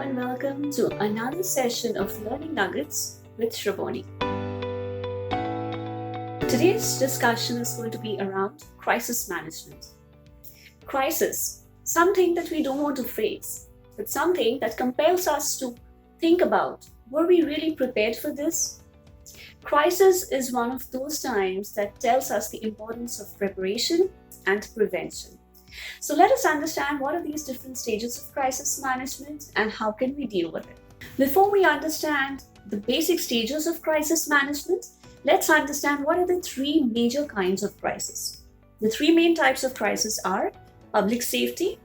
and welcome to another session of Learning Nuggets with Shravani. Today's discussion is going to be around crisis management. Crisis, something that we don't want to face, but something that compels us to think about, were we really prepared for this? Crisis is one of those times that tells us the importance of preparation and prevention. So let us understand what are these different stages of crisis management and how can we deal with it. Before we understand the basic stages of crisis management, let's understand what are the three major kinds of crisis. The three main types of crisis are public safety,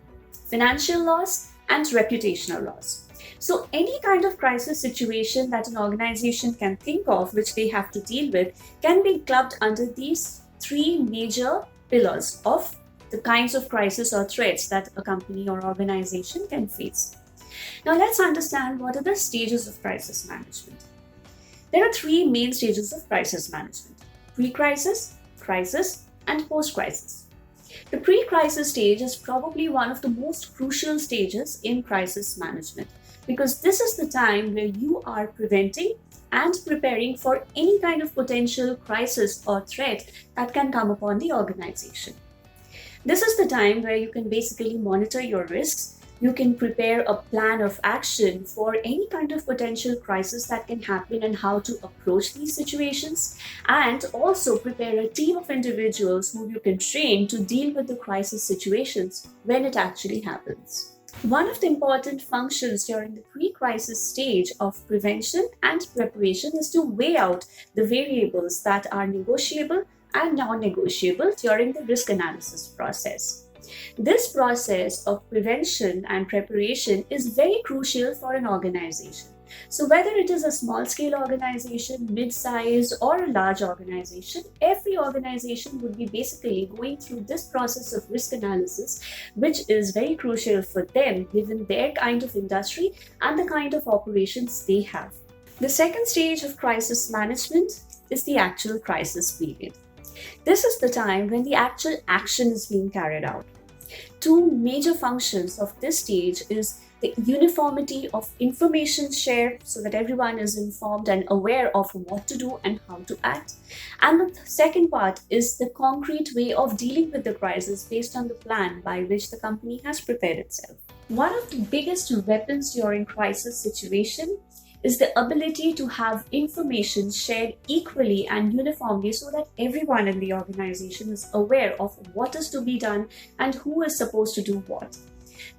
financial loss, and reputational loss. So any kind of crisis situation that an organization can think of which they have to deal with can be clubbed under these three major pillars of the kinds of crisis or threats that a company or organization can face. Now let's understand what are the stages of crisis management. There are three main stages of crisis management: pre-crisis, crisis, and post-crisis. The pre-crisis stage is probably one of the most crucial stages in crisis management because this is the time where you are preventing and preparing for any kind of potential crisis or threat that can come upon the organization. This is the time where you can basically monitor your risks. You can prepare a plan of action for any kind of potential crisis that can happen and how to approach these situations, and also prepare a team of individuals who you can train to deal with the crisis situations when it actually happens. One of the important functions during the pre-crisis stage of prevention and preparation is to weigh out the variables that are negotiable and non-negotiable during the risk analysis process. This process of prevention and preparation is very crucial for an organization. So whether it is a small-scale organization, mid-size, or a large organization, every organization would be basically going through this process of risk analysis, which is very crucial for them given their kind of industry and the kind of operations they have. The second stage of crisis management is the actual crisis period. This is the time when the actual action is being carried out. Two major functions of this stage is the uniformity of information shared so that everyone is informed and aware of what to do and how to act. And the second part is the concrete way of dealing with the crisis based on the plan by which the company has prepared itself. One of the biggest weapons during crisis situation is the ability to have information shared equally and uniformly so that everyone in the organization is aware of what is to be done and who is supposed to do what.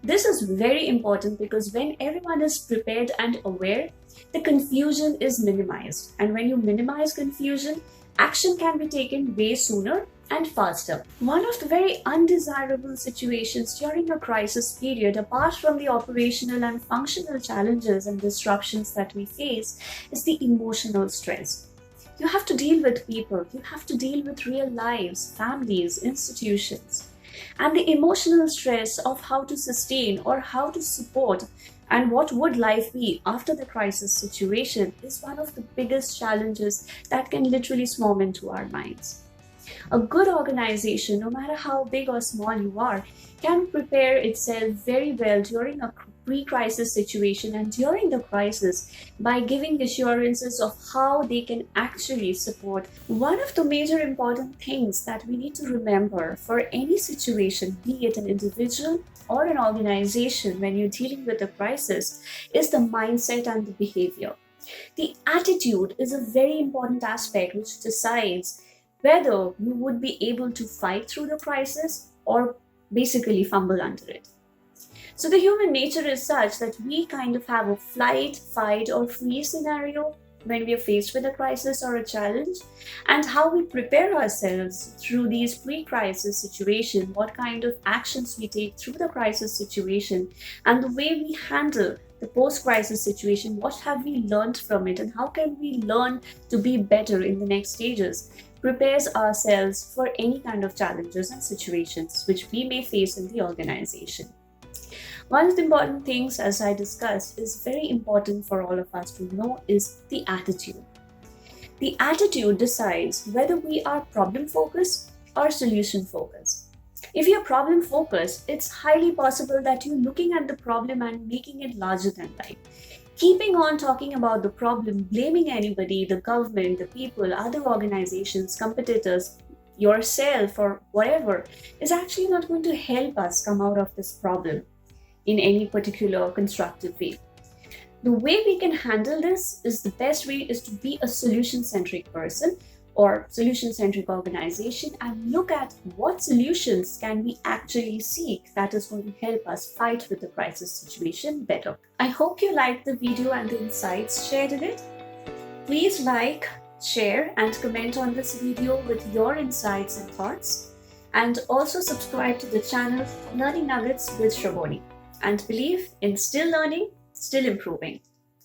This is very important because when everyone is prepared and aware, the confusion is minimized. And when you minimize confusion, action can be taken way sooner and faster. One of the very undesirable situations during a crisis period, apart from the operational and functional challenges and disruptions that we face, is the emotional stress. You have to deal with people, you have to deal with real lives, families, institutions. And the emotional stress of how to sustain or how to support and what would life be after the crisis situation is one of the biggest challenges that can literally swarm into our minds. A good organization, no matter how big or small you are, can prepare itself very well during a pre-crisis situation and during the crisis by giving assurances of how they can actually support. One of the major important things that we need to remember for any situation, be it an individual or an organization when you're dealing with a crisis, is the mindset and the behavior. The attitude is a very important aspect which decides whether you would be able to fight through the crisis or basically fumble under it. So the human nature is such that we kind of have a flight, fight, or freeze scenario when we are faced with a crisis or a challenge, and how we prepare ourselves through these pre-crisis situations, what kind of actions we take through the crisis situation, and the way we handle the post-crisis situation, what have we learned from it, and how can we learn to be better in the next stages, prepares ourselves for any kind of challenges and situations which we may face in the organization. One of the important things, as I discussed, is very important for all of us to know is the attitude. The attitude decides whether we are problem focused or solution focused. If you're problem focused, it's highly possible that you're looking at the problem and making it larger than life. Keeping on talking about the problem, blaming anybody, the government, the people, other organizations, competitors, yourself, or whatever, is actually not going to help us come out of this problem in any particular constructive way. The way we can handle this is the best way is to be a solution centric person or solution centric organization and look at what solutions can we actually seek that is going to help us fight with the crisis situation better. I hope you liked the video and the insights shared in it. Please like, share and comment on this video with your insights and thoughts, and also subscribe to the channel Learning Nuggets with Shravani, and believe in still learning, still improving.